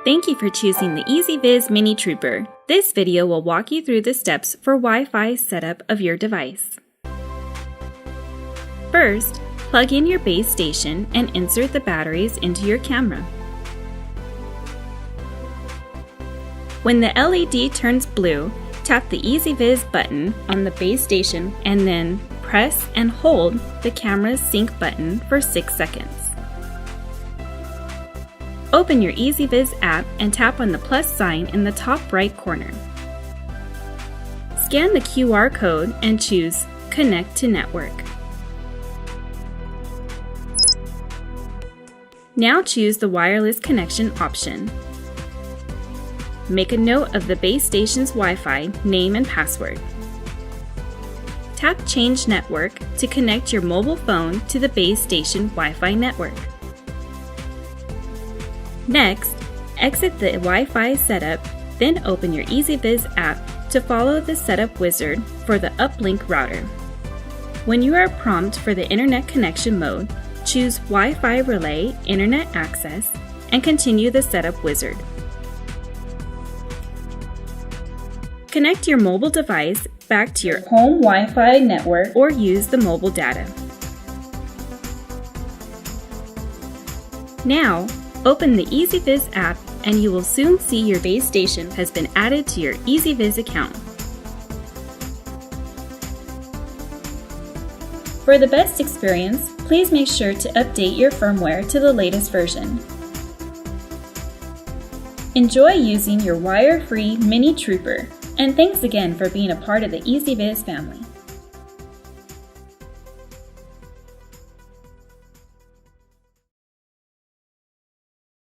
Thank you for choosing the Ezviz Mini Trooper. This video will walk you through the steps for Wi-Fi setup of your device. First, plug in your base station and insert the batteries into your camera. When the LED turns blue, tap the Ezviz button on the base station and then press and hold the camera's sync button for 6 seconds. Open your Ezviz app and tap on the plus sign in the top right corner. Scan the QR code and choose Connect to Network. Now choose the wireless connection option. Make a note of the base station's Wi-Fi name and password. Tap Change Network to connect your mobile phone to the base station Wi-Fi network. Next, exit the Wi-Fi setup, then open your Ezviz app to follow the setup wizard for the uplink router. When you are prompted for the internet connection mode, choose Wi-Fi Relay Internet Access and continue the setup wizard. Connect your mobile device back to your home Wi-Fi network or use the mobile data. Now, open the Ezviz app and you will soon see your base station has been added to your Ezviz account. For the best experience, please make sure to update your firmware to the latest version. Enjoy using your wire-free Mini Trooper, and thanks again for being a part of the Ezviz family.